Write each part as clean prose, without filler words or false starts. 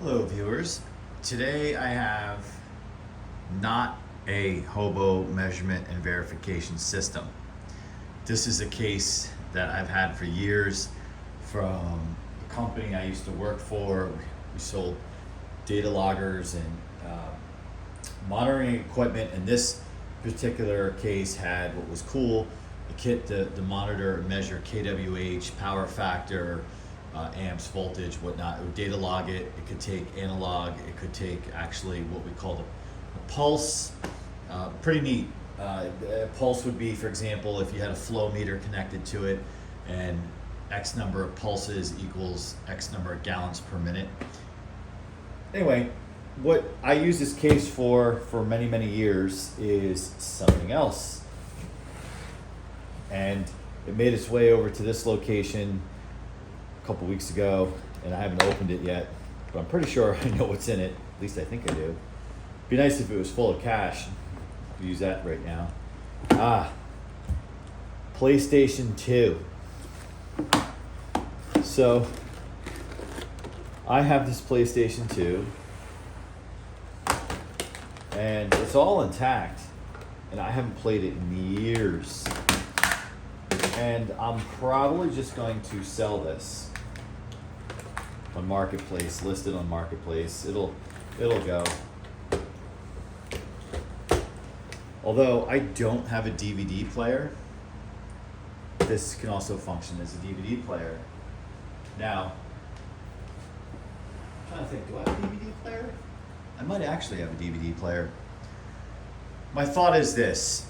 Hello, viewers. Today I have not a hobo measurement and verification system. This is a case that I've had for years from a company I used to work for. We sold data loggers and monitoring equipment, and this particular case had what was cool, a kit to monitor and measure kWh, power factor, amps, voltage, whatnot. It would data log it. It could take analog. It could take actually what we call a pulse. Pretty neat. A pulse would be, for example, if you had a flow meter connected to it, and X number of pulses equals X number of gallons per minute. Anyway, what I use this case for many, many years is something else. And it made its way over to this location a couple weeks ago, and I haven't opened it yet, but I'm pretty sure I know what's in it. At least I think I do. Be nice if it was full of cash. I'll use that right now. PlayStation 2. So I have this PlayStation 2, and it's all intact, and I haven't played it in years. And I'm probably just going to sell this on Marketplace, listed on Marketplace. It'll go. Although I don't have a DVD player, this can also function as a DVD player. Now, I'm trying to think, do I have a DVD player? I might actually have a DVD player. My thought is this.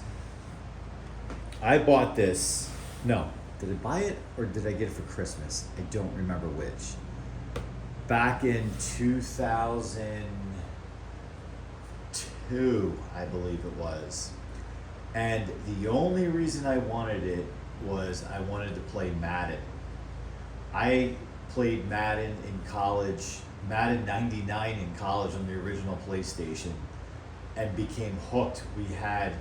I bought this. No, did I buy it or did I get it for Christmas? I don't remember which. Back in 2002, I believe it was. And the only reason I wanted it was I wanted to play Madden. I played Madden in college, Madden 99 in college on the original PlayStation, and became hooked. We had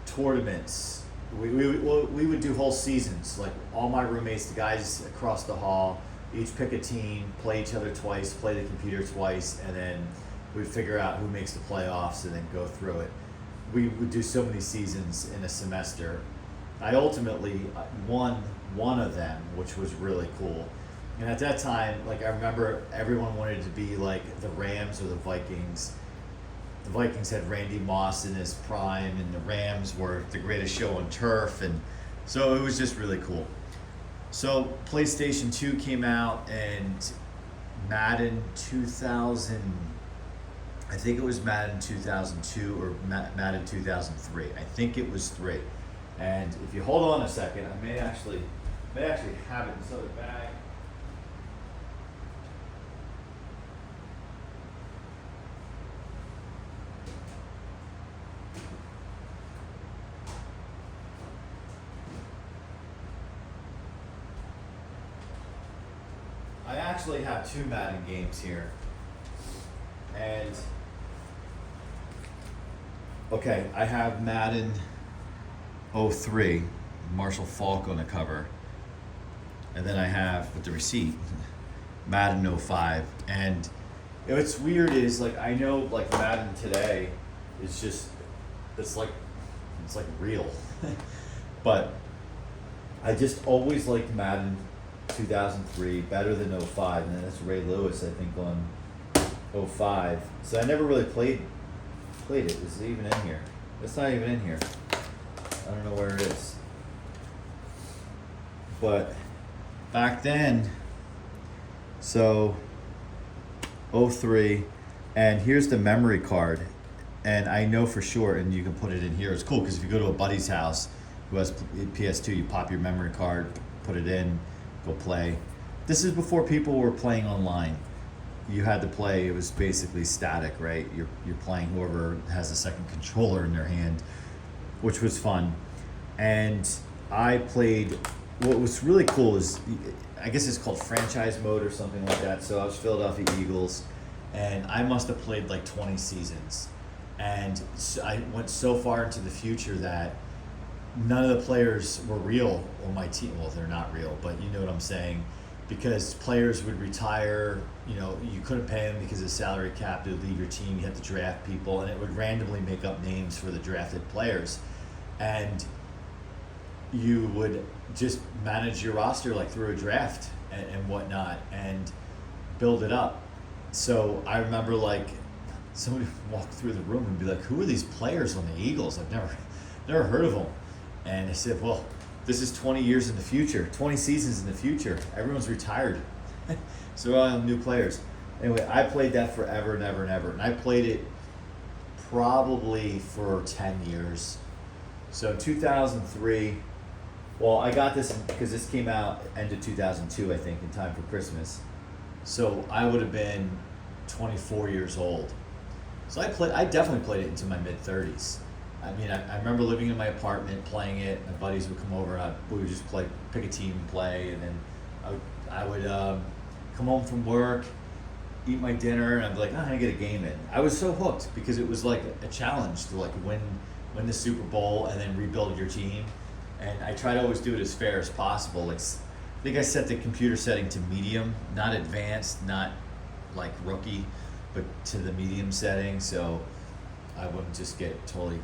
tournaments. We would do whole seasons. Like all my roommates, the guys across the hall, each pick a team, play each other twice, play the computer twice, and then we'd figure out who makes the playoffs and then go through it. We would do so many seasons in a semester. I ultimately won one of them, which was really cool. And at that time, like I remember everyone wanted to be like the Rams or the Vikings. The Vikings had Randy Moss in his prime, and the Rams were the greatest show on turf, and so it was just really cool. So PlayStation 2 came out, and Madden 2000, I think it was Madden 2002 or Madden 2003. I think it was 3. And if you hold on a second, I may actually have it in this other bag. I actually have 2 Madden games here. And okay, I have Madden 03, Marshall Faulk on the cover. And then I have, with the receipt, Madden 05. And what's weird is, like, I know, like, Madden today is just, it's like real. But I just always liked Madden 2003 better than 05. And then it's Ray Lewis, I think, on 05. So I never really played it. Is it even in here? It's not even in here. I don't know where it is. But back then, so 03, and here's the memory card. And I know for sure, and you can put it in here. It's cool because if you go to a buddy's house who has PS2, you pop your memory card, put it in, go play. This is before people were playing online. You had to play, it was basically static, right? You're playing whoever has a second controller in their hand, which was fun. And I played, what was really cool is, I guess it's called franchise mode or something like that. So I was Philadelphia Eagles, and I must have played like 20 seasons. And I went so far into the future that none of the players were real on my team. Well, they're not real, but you know what I'm saying. because players would retire. You know, you couldn't pay them because of salary cap. They would leave your team. You had to draft people, and it would randomly make up names for the drafted players, and you would just manage your roster like through a draft and whatnot, and build it up. So I remember like somebody would walk through the room and be like, "Who are these players on the Eagles? I've never heard of them." And I said, "Well, this is 20 years in the future, 20 seasons in the future. Everyone's retired." So all new players. Anyway, I played that forever and ever and ever. And I played it probably for 10 years. So 2003, well, I got this because this came out end of 2002, I think, in time for Christmas. So I would have been 24 years old. So I definitely played it into my mid-30s. I mean, I remember living in my apartment playing it. My buddies would come over and we would just pick a team and play. And then I would come home from work, eat my dinner, and I'd be like, "Oh, I'm gonna get a game in." I was so hooked because it was like a challenge to like win the Super Bowl and then rebuild your team. And I try to always do it as fair as possible. Like, I think I set the computer setting to medium, not advanced, not like rookie, but to the medium setting, so I wouldn't just get totally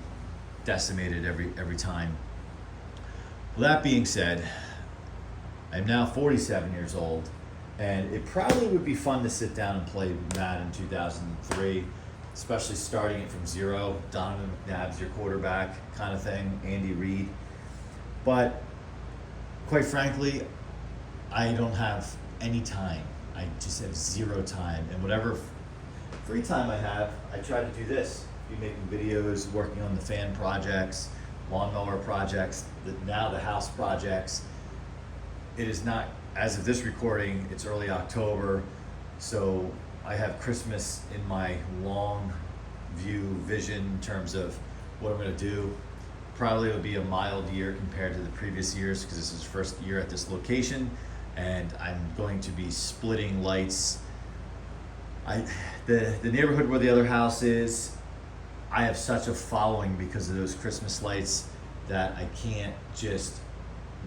decimated every time. Well, that being said, I'm now 47 years old, and it probably would be fun to sit down and play Madden 2003, especially starting it from zero. Donovan McNabb's your quarterback kind of thing, Andy Reid. But quite frankly, I don't have any time. I just have zero time, and whatever free time I have, I try to do this. Be making videos, working on the fan projects, lawnmower projects, now the house projects. It is not, as of this recording, it's early October, so I have Christmas in my long view vision in terms of what I'm going to do. Probably will be a mild year compared to the previous years because this is the first year at this location, and I'm going to be splitting lights. The neighborhood where the other house is, I have such a following because of those Christmas lights that I can't just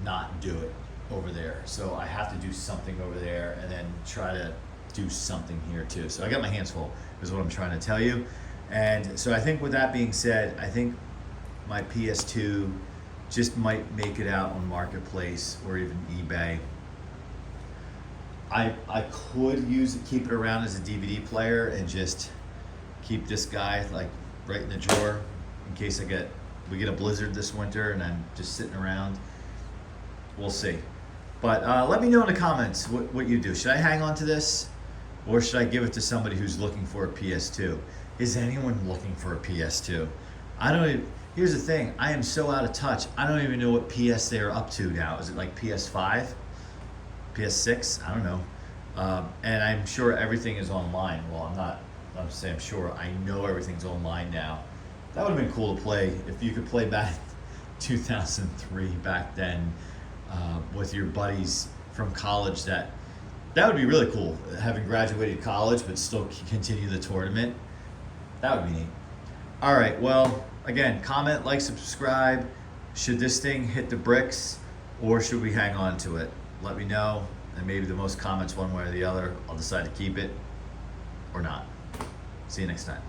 not do it over there. So I have to do something over there and then try to do something here too. So I got my hands full is what I'm trying to tell you. And so I think with that being said, I think my PS2 just might make it out on Marketplace or even eBay. I could keep it around as a DVD player and just keep this guy like right in the drawer in case we get a blizzard this winter and I'm just sitting around. We'll see. But let me know in the comments what you do. Should I hang on to this, or should I give it to somebody who's looking for a PS2? Is anyone looking for a PS2? Here's the thing, I am so out of touch. I don't even know what PS they are up to now. Is it like PS5? PS6? I don't know. And I'm sure everything is online. Well, I'm not saying I'm sure. I know everything's online now. That would have been cool to play if you could play back 2003 back then with your buddies from college. That would be really cool. Having graduated college but still continue the tournament. That would be neat. All right. Well, again, comment, like, subscribe. Should this thing hit the bricks, or should we hang on to it? Let me know, and maybe the most comments one way or the other, I'll decide to keep it or not. See you next time.